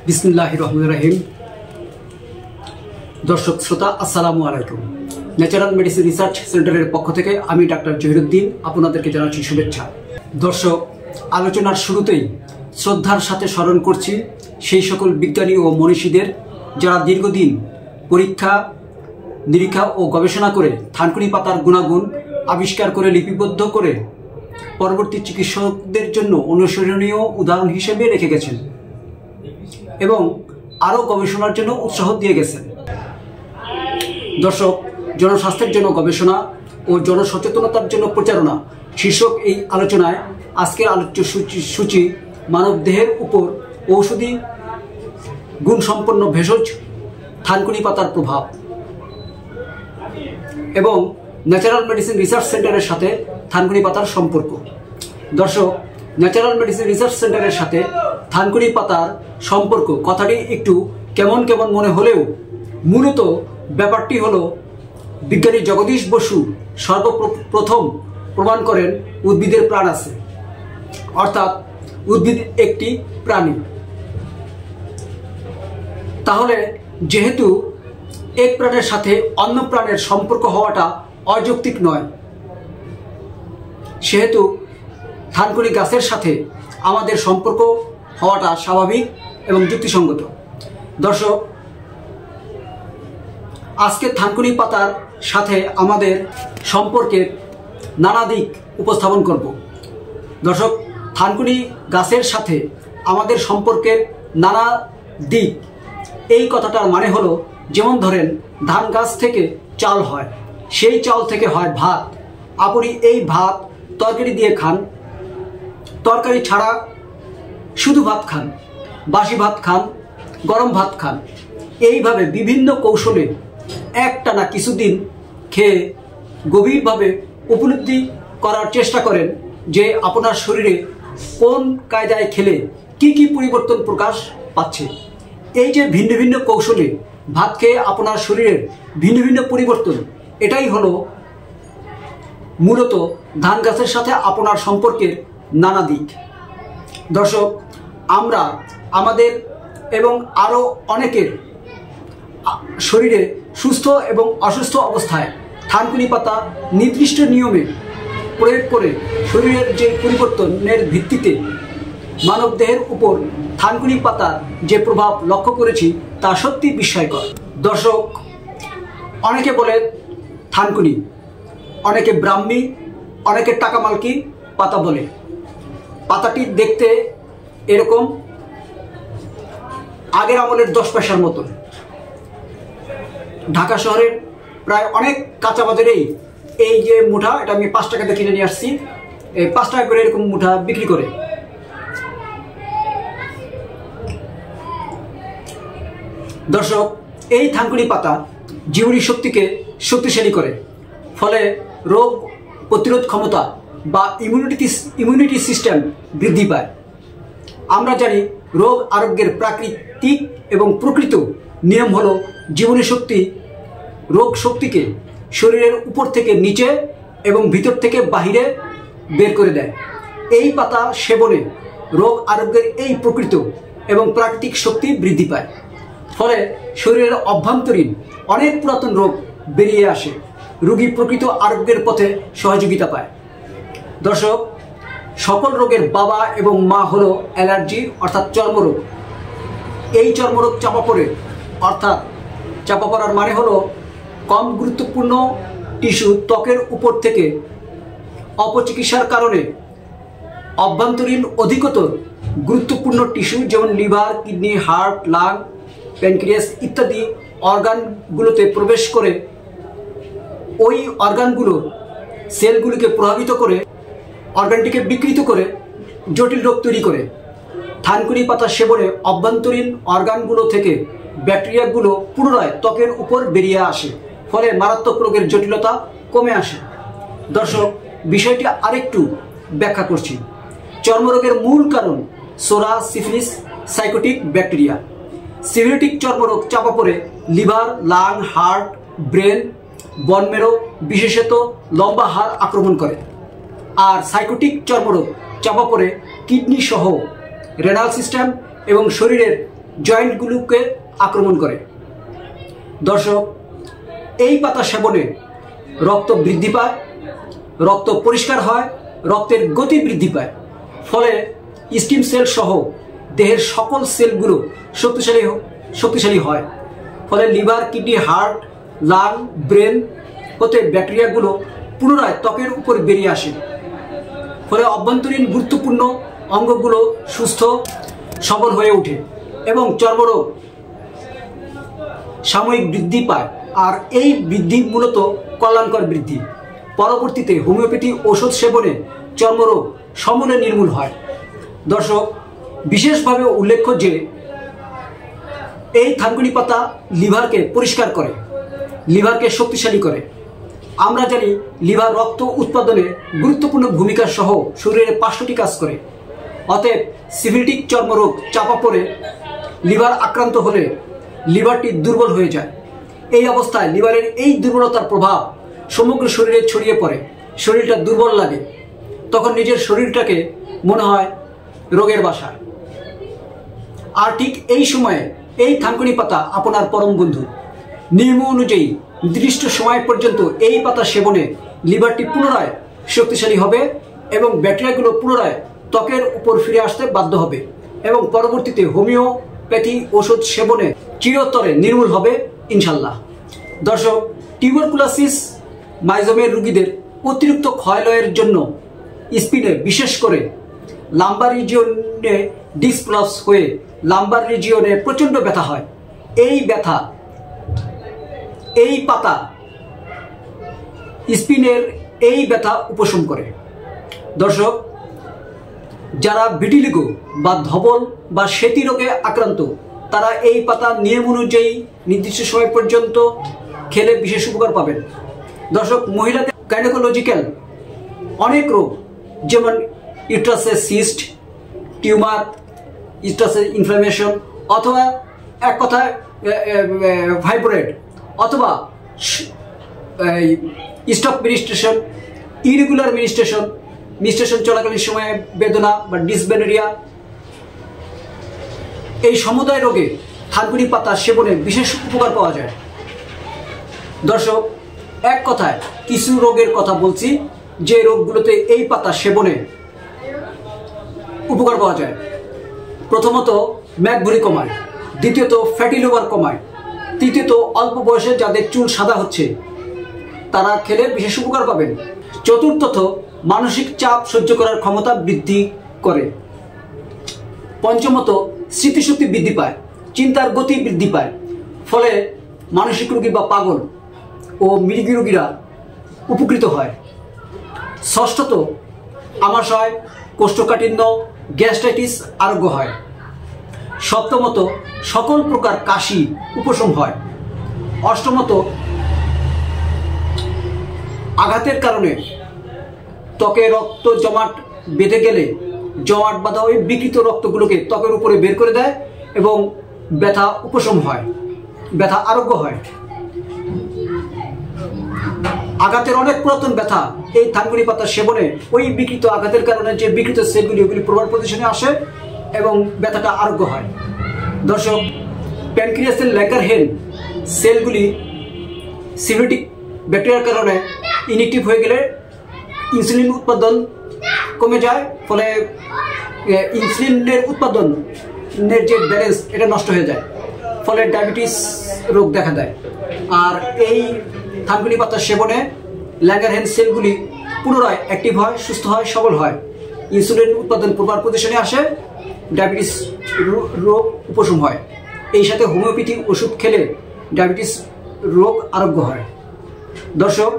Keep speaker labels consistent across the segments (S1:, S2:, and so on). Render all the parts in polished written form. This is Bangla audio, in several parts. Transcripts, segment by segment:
S1: বিসমিল্লাহির রহমানির রহিম। দর্শক শ্রোতা, আসসালামু আলাইকুম। ন্যাচারাল মেডিসিন রিসার্চ সেন্টারের পক্ষ থেকে আমি ডাক্তার জহিরুদ্দিন আপনাদেরকে জানাচ্ছি শুভেচ্ছা। দর্শক, আলোচনার শুরুতেই শ্রদ্ধার সাথে স্মরণ করছি সেই সকল বিজ্ঞানী ও মনীষীদের যারা দীর্ঘদিন পরীক্ষা নিরীক্ষা ও গবেষণা করে থানকুনি পাতার গুণাগুণ আবিষ্কার করে লিপিবদ্ধ করে পরবর্তী চিকিৎসকদের জন্য অনুসরণীয় উদাহরণ হিসেবে রেখে গেছেন এবং আরও গবেষণার জন্য উৎসাহ দিয়ে গেছেন। দর্শক, জনস্বাস্থ্যের জন্য গবেষণা ও জনসচেতনতার জন্য প্রচারণা শীর্ষক এই আলোচনায় আজকের আলোচ্য সূচি মানবদেহের উপর ঔষধি গুণসম্পন্ন ভেষজ থানকুনি পাতার প্রভাব এবং ন্যাচারাল মেডিসিন রিসার্চ সেন্টারের সাথে থানকুনি পাতার সম্পর্ক। দর্শক, ন্যাচারাল মেডিসিন রিসার্চ সেন্টারের সাথে থানকুনি পাতার সম্পর্ক কথাটি একটু কেমন কেমন মনে হলেও মূলত ব্যাপারটি হলো বিজ্ঞানী জগদীশ বসু সর্বপ্রথম প্রমাণ করেন উদ্ভিদের প্রাণ আছে, অর্থাৎ উদ্ভিদ একটি প্রাণী। তাহলে যেহেতু এক প্রাণের সাথে অন্য প্রাণের সম্পর্ক হওয়াটা অযৌক্তিক নয়, সেহেতু থানকুনি গাছের সাথে আমাদের সম্পর্ক হওয়াটা স্বাভাবিক এবং যুক্তিসঙ্গত। দর্শক, আজকে থানকুনি পাতার সাথে আমাদের সম্পর্কের নানা দিক উপস্থাপন করব। দর্শক, থানকুনি গাছের সাথে আমাদের সম্পর্কের নানা দিক, এই কথাটার মানে হলো, যেমন ধরেন ধান গাছ থেকে চাল হয়, সেই চাল থেকে হয় ভাত। আপনি এই ভাত তরকারি দিয়ে খান, তরকারি ছাড়া শুধু ভাত খান, বাসি ভাত খান, গরম ভাত খান। এইভাবে বিভিন্ন কৌশলে একটানা কিছুদিন খেয়ে গভীরভাবে উপলব্ধি করার চেষ্টা করেন যে আপনার শরীরে কোন কায়দায় খেলে কি কি পরিবর্তন প্রকাশ পাচ্ছে। এই যে ভিন্ন ভিন্ন কৌশলে ভাত খেয়ে আপনার শরীরের ভিন্ন ভিন্ন পরিবর্তন, এটাই হলো মূলত ধান গাছের সাথে আপনার সম্পর্কের নানা দিক। দর্শক, আমরা আমাদের এবং আরও অনেকের শরীরে সুস্থ এবং অসুস্থ অবস্থায় থানকুনি পাতা নির্দিষ্ট নিয়মে প্রয়োগ করে শরীরের যে পরিবর্তনের ভিত্তিতে মানবদেহের উপর থানকুনি পাতার যে প্রভাব লক্ষ্য করেছি তা সত্যি বিস্ময়কর। দর্শক, অনেকে বলে থানকুনি, অনেকে ব্রাহ্মী, অনেকে টাকামালকি পাতা বলে। পাতাটি দেখতে এরকম আগের আমলের 10 পয়সার মতন। ঢাকা শহরের প্রায় অনেক কাঁচা বাজারেই এই যে মুঠা, এটা আমি 5 টাকাতে কিনে নিয়ে আসছি, এই 5 টাকা করে এরকম মুঠা বিক্রি করে। দর্শক, এই থানকুনি পাতা জীবনী শক্তিকে শক্তিশালী করে, ফলে রোগ প্রতিরোধ ক্ষমতা বা ইমিউনিটি সিস্টেম বৃদ্ধি পায়। আমরা জানি রোগ আরোগ্যের প্রাকৃতিক এবং প্রকৃত নিয়ম হলো জীবনী শক্তি রোগ শক্তিকে শরীরের উপর থেকে নিচে এবং ভিতর থেকে বাহিরে বের করে দেয়। এই পাতা সেবনে রোগ আরোগ্যের এই প্রকৃত এবং প্রাকৃতিক শক্তি বৃদ্ধি পায়, ফলে শরীরের অভ্যন্তরীণ অনেক পুরাতন রোগ বেরিয়ে আসে, রোগী প্রকৃত আরোগ্যের পথে সহযোগিতা পায়। দর্শক, সকল রোগের বাবা এবং মা হলো অ্যালার্জি, অর্থাৎ চর্মরোগ। এই চর্মরোগ চাপা পড়ে, অর্থাৎ চাপা পড়ার মানে হলো কম গুরুত্বপূর্ণ টিস্যু ত্বকের উপর থেকে অপচিকিৎসার কারণে অভ্যন্তরীণ অধিকতর গুরুত্বপূর্ণ টিস্যু, যেমন liver, kidney, heart, lung, pancreas ইত্যাদি অর্গানগুলোতে প্রবেশ করে ওই অর্গানগুলো সেলগুলিকে প্রভাবিত করে অর্গানটিকে বিকৃত করে জটিল রোগ তৈরি করে। থানকুনি পাতা সেবনে অভ্যন্তরীণ অর্গানগুলো থেকে ব্যাকটেরিয়াগুলো পুনরায় ত্বকের উপর বেরিয়ে আসে, ফলে মারাত্মক রোগের জটিলতা কমে আসে। দর্শক, বিষয়টি আরেকটু ব্যাখ্যা করছি। চর্মরোগের মূল কারণ সোরা, সিফিলিস, সাইকোটিক ব্যাকটেরিয়া। সিফিলিটিক চর্মরোগ চাপা পড়ে লিভার, লাং, হার্ট, ব্রেন, বন মেরো, বিশেষত লম্বা হাড় আক্রমণ করে। আর সাইকোটিক চর্মরোগ চাপা পড়ে কিডনি সহ রেনাল সিস্টেম এবং শরীরের জয়েন্টগুলোকে আক্রমণ করে। দর্শক, এই পাতা সেবনে রক্ত বৃদ্ধি পায়, রক্ত পরিষ্কার হয়, রক্তের গতি বৃদ্ধি পায়, ফলে স্টিম সেল সহ দেহের সকল সেলগুলো শক্তিশালী হয়। ফলে liver, kidney, heart, lung, brain হতে ব্যাকটেরিয়াগুলো পুনরায় ত্বকের উপর বেরিয়ে আসে। ফলে অভ্যন্তরীণ গুরুত্বপূর্ণ অঙ্গগুলো সুস্থ সবল হয়ে ওঠে এবং চর্মরোগ সাময়িক বৃদ্ধি পায়। আর এই বৃদ্ধি মূলত কল্যাণকর বৃদ্ধি। পরবর্তীতে হোমিওপ্যাথি ওষুধ সেবনে চর্মরোগ সমূলে নির্মূল হয়। দর্শক, বিশেষভাবে উল্লেখ্য যে এই থানকুনি পাতা লিভারকে পরিষ্কার করে, লিভারকে শক্তিশালী করে। আমরা জানি লিভার রক্ত উৎপাদনে গুরুত্বপূর্ণ ভূমিকা সহ শরীরের 5টি কাজ করে। অতএব সিফিলিটিক চর্মরোগ চাপা পড়ে লিভার আক্রান্ত হলে লিভারটি দুর্বল হয়ে যায়। এই অবস্থায় লিভারের এই দুর্বলতার প্রভাব সমগ্র শরীরে ছড়িয়ে পড়ে, শরীরটা দুর্বল লাগে। তখন নিজের শরীরটাকে মনে হয় রোগের বাসা। আর ঠিক এই সময়ে এই থানকুনি পাতা আপনার পরম বন্ধু। নিয়ম অনুযায়ী নির্দিষ্ট সময় পর্যন্ত এই পাতা সেবনে লিভারটি পুনরায় শক্তিশালী হবে এবং ব্যাকটেরিয়াগুলো পুনরায় ত্বকের উপর ফিরে আসতে বাধ্য হবে এবং পরবর্তীতে হোমিওপ্যাথি ওষুধ সেবনে চিরতরে নির্মূল হবে ইনশাল্লাহ। দর্শক, টিউবারকুলোসিস মাইজোমের রোগীদের অতিরিক্ত ক্ষয়লয়ের জন্য স্পিনে, বিশেষ করে লাম্বার রিজিয়নে ডিস্ক প্রলাপস হয়ে লাম্বার রিজিয়নে প্রচণ্ড ব্যথা হয়। এই ব্যথা এই পাতা স্পিনের এই ব্যথা উপশম করে। দর্শক, যারা ভিটিলিগো বা ধবল বা সেতি রোগে আক্রান্ত তারা এই পাতা নিয়ম অনুযায়ী নির্দিষ্ট সময় পর্যন্ত খেলে বিশেষ উপকার পাবেন। দর্শক, মহিলাদের গাইনোকোলজিক্যাল অনেক রোগ, যেমন ইউট্রাসের সিস্ট, টিউমার, ইউট্রাসের ইনফ্লামেশন, অথবা এক কথায় ফাইব্রয়েড, অথবা স্টপ মিনিস্ট্রেশন, ইরেগুলার মিনিস্ট্রেশন চলাকালীন সময়ে বেদনা বা ডিসবেনেরিয়া, এই সমুদায় রোগে থানকুনি পাতা সেবনে বিশেষ উপকার পাওয়া যায়। দর্শক, এক কথায় কিছু রোগের কথা বলছি যে রোগগুলোতে এই পাতা সেবনে উপকার পাওয়া যায়। প্রথমত ম্যাকভুরি কমায়, দ্বিতীয়ত ফ্যাটি লিভার কমায়, তৃতীয়ত অল্প বয়সে যাদের চুল সাদা হচ্ছে তারা খেলে বিশেষ উপকার পাবেন। চতুর্থত মানসিক চাপ সহ্য করার ক্ষমতা বৃদ্ধি করে। পঞ্চমত স্মৃতিশক্তি বৃদ্ধি পায়, চিন্তার গতি বৃদ্ধি পায়, ফলে মানসিক রোগী বা পাগল ও মৃগী রোগীরা উপকৃত হয়। ষষ্ঠত আমাশয়, কোষ্ঠকাঠিন্য, গ্যাস্ট্রাইটিস আরোগ্য হয়। সপ্তমত সকল প্রকার কাশি উপশম হয়। অষ্টমত আঘাতের কারণে ত্বকে রক্ত জমাট বেঁধে গেলে জমাট বাঁধা ওই বিকৃত রক্তগুলোকে ত্বকের উপরে বের করে দেয় এবং ব্যথা উপশম হয়, ব্যথা আরোগ্য হয়। আঘাতের অনেক পুরাতন ব্যথা এই থানকুনি পাতা সেবনে ওই বিকৃত আঘাতের কারণে যে বিকৃত সেলগুলি ওগুলি প্রবল পজিশনে আসে এবং ব্যথাটা আরোগ্য হয়। দর্শক, প্যানক্রিয়াসের ল্যাঙ্গারহ্যান্স সেলগুলি সিফিলিটিক ব্যাকটেরিয়ার কারণে ইনঅ্যাক্টিভ হয়ে গেলে ইনসুলিন উৎপাদন কমে যায়, ফলে ইনসুলিনের উৎপাদনের যে ব্যালেন্স এটা নষ্ট হয়ে যায়, ফলে ডায়াবেটিস রোগ দেখা দেয়। আর এই থানকুনি পাতা সেবনে ল্যাঙ্গারহ্যান্স সেলগুলি পুনরায় অ্যাক্টিভ হয়, সুস্থ হয়, সবল হয়, ইনসুলিন উৎপাদন প্রপার পজিশনে আসে, ডায়াবেটিস রোগ উপশম হয়। এই সাথে হোমিওপ্যাথি ওষুধ খেলে ডায়াবেটিস রোগ আরোগ্য হয়। দর্শক,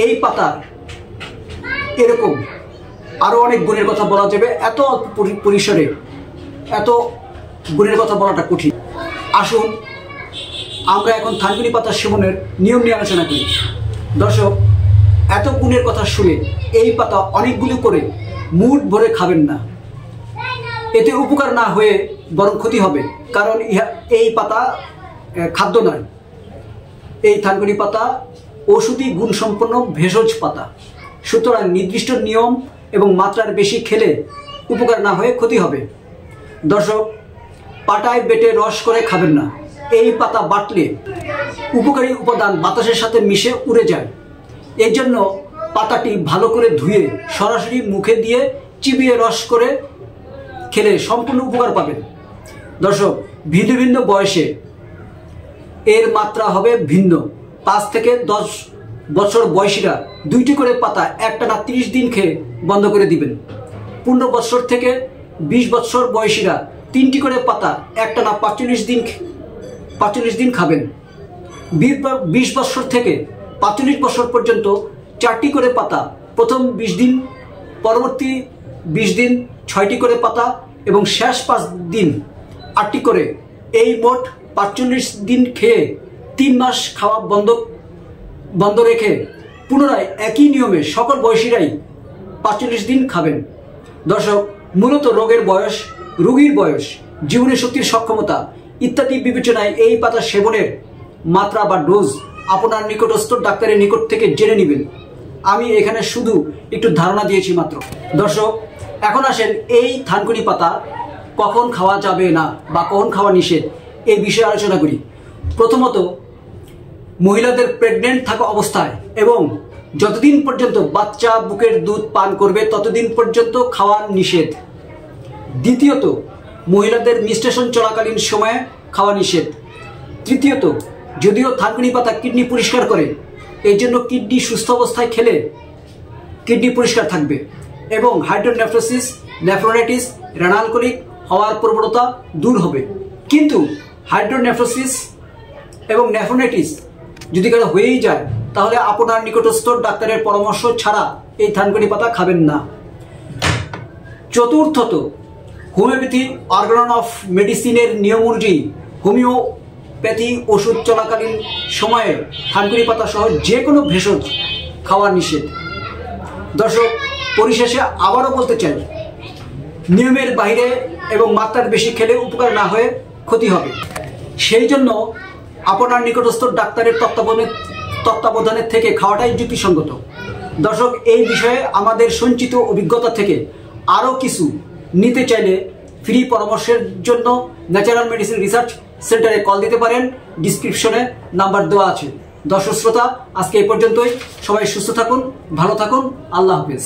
S1: এই পাতার এরকম আরও অনেক গুণের কথা বলা যাবে। এত অল্প পরিসরে এত গুণের কথা বলাটা কঠিন। আসুন আমরা এখন থানকুনি পাতা সেবনের নিয়ম নিয়ে আলোচনা করি। দর্শক, এত গুণের কথা শুনে এই পাতা অনেকগুলো করে মুঠ ভরে খাবেন না, এতে উপকার না হয়ে বরং ক্ষতি হবে। কারণ এই পাতা খাদ্য নয়, এই থানকুনি পাতা ঔষধি গুণসম্পন্ন ভেষজ পাতা। সুতরাং নির্দিষ্ট নিয়ম এবং মাত্রার বেশি খেলে উপকার না হয়ে ক্ষতি হবে। দর্শক, পাটায় বেটে রস করে খাবেন না। এই পাতা বাটলে উপকারী উপাদান বাতাসের সাথে মিশে উড়ে যায়। এর জন্য পাতাটি ভালো করে ধুয়ে সরাসরি মুখে দিয়ে চিবিয়ে রস করে খেলে সম্পূর্ণ উপকার পাবেন। দর্শক, ভিন্ন ভিন্ন বয়সে এর মাত্রা হবে ভিন্ন। 5 থেকে 10 বছর বয়সীরা 2টি করে পাতা একটানা 30 দিন খেয়ে বন্ধ করে দিবেন। 15 বছর থেকে 20 বছর বয়সীরা 3টি করে পাতা একটানা 45 দিন খাবেন। 20 বছর থেকে 45 বছর পর্যন্ত 4টি করে পাতা প্রথম 20 দিন, পরবর্তী 20 দিন 6টি করে পাতা এবং শেষ 5 দিন 8টি করে, এই মোট 45 দিন খেয়ে 3 মাস খাওয়া বন্ধ রেখে পুনরায় একই নিয়মে সকল বয়সীরাই 45 দিন খাবেন। দর্শক, মূলত রোগের বয়স, রোগীর বয়স, জীবনী শক্তির সক্ষমতা ইত্যাদি বিবেচনায় এই পাতা সেবনের মাত্রা বা ডোজ আপনার নিকটস্থ ডাক্তারের নিকট থেকে জেনে নেবেন। আমি এখানে শুধু একটু ধারণা দিয়েছি মাত্র। দর্শক, এখন আসেন এই থানকুনি পাতা কখন খাওয়া যাবে না বা কখন খাওয়া নিষেধ এই বিষয়ে আলোচনা করি। প্রথমত, মহিলাদের প্রেগনেন্ট থাকা অবস্থায় এবং যতদিন পর্যন্ত বাচ্চা বুকের দুধ পান করবে ততদিন পর্যন্ত খাওয়া নিষেধ। দ্বিতীয়ত, মহিলাদের মেনস্ট্রুয়েশন চলাকালীন সময়ে খাওয়া নিষেধ। তৃতীয়ত, যদিও থানকুনি পাতা কিডনি পরিষ্কার করে, এই জন্য কিডনি সুস্থ অবস্থায় খেলে কিডনি পরিষ্কার থাকবে এবং হাইড্রোনেফ্রোসিস, নেফ্রোলাইটিস, রেনাল কলিক হওয়ার প্রবণতা দূর হবে। কিন্তু হাইড্রোনেফ্রোসিস এবং নেফ্রোলাইটিস যদি কারো হয়েই যায় তাহলে আপনার নিকটস্থ ডাক্তারের পরামর্শ ছাড়া এই থানকুনি পাতা খাবেন না। চতুর্থত, হোমিওপ্যাথি অর্গান অফ মেডিসিনের নিয়ম অনুযায়ী হোমিওপ্যাথি ওষুধ চলাকালীন সময়ে থানকুনি পাতা সহ যে কোনো ভেষজ খাওয়া নিষেধ। দর্শক, পরিশেষে আবারও বলতে চাই, নিয়মের বাইরে এবং মাত্রার বেশি খেলে উপকার না হয়ে ক্ষতি হবে। সেই জন্য আপনার নিকটস্থ ডাক্তারের তত্ত্বাবধানের থেকে খাওয়াটাই যুক্তিসঙ্গত। দর্শক, এই বিষয়ে আমাদের সঞ্চিত অভিজ্ঞতা থেকে আরও কিছু নিতে চাইলে ফ্রি পরামর্শের জন্য ন্যাচারাল মেডিসিন রিসার্চ সেন্টারে কল দিতে পারেন। ডিসক্রিপশনে নাম্বার দেওয়া আছে। দর্শক শ্রোতা, আজকে এই পর্যন্তই। সবাই সুস্থ থাকুন, ভালো থাকুন। আল্লাহ হাফেজ।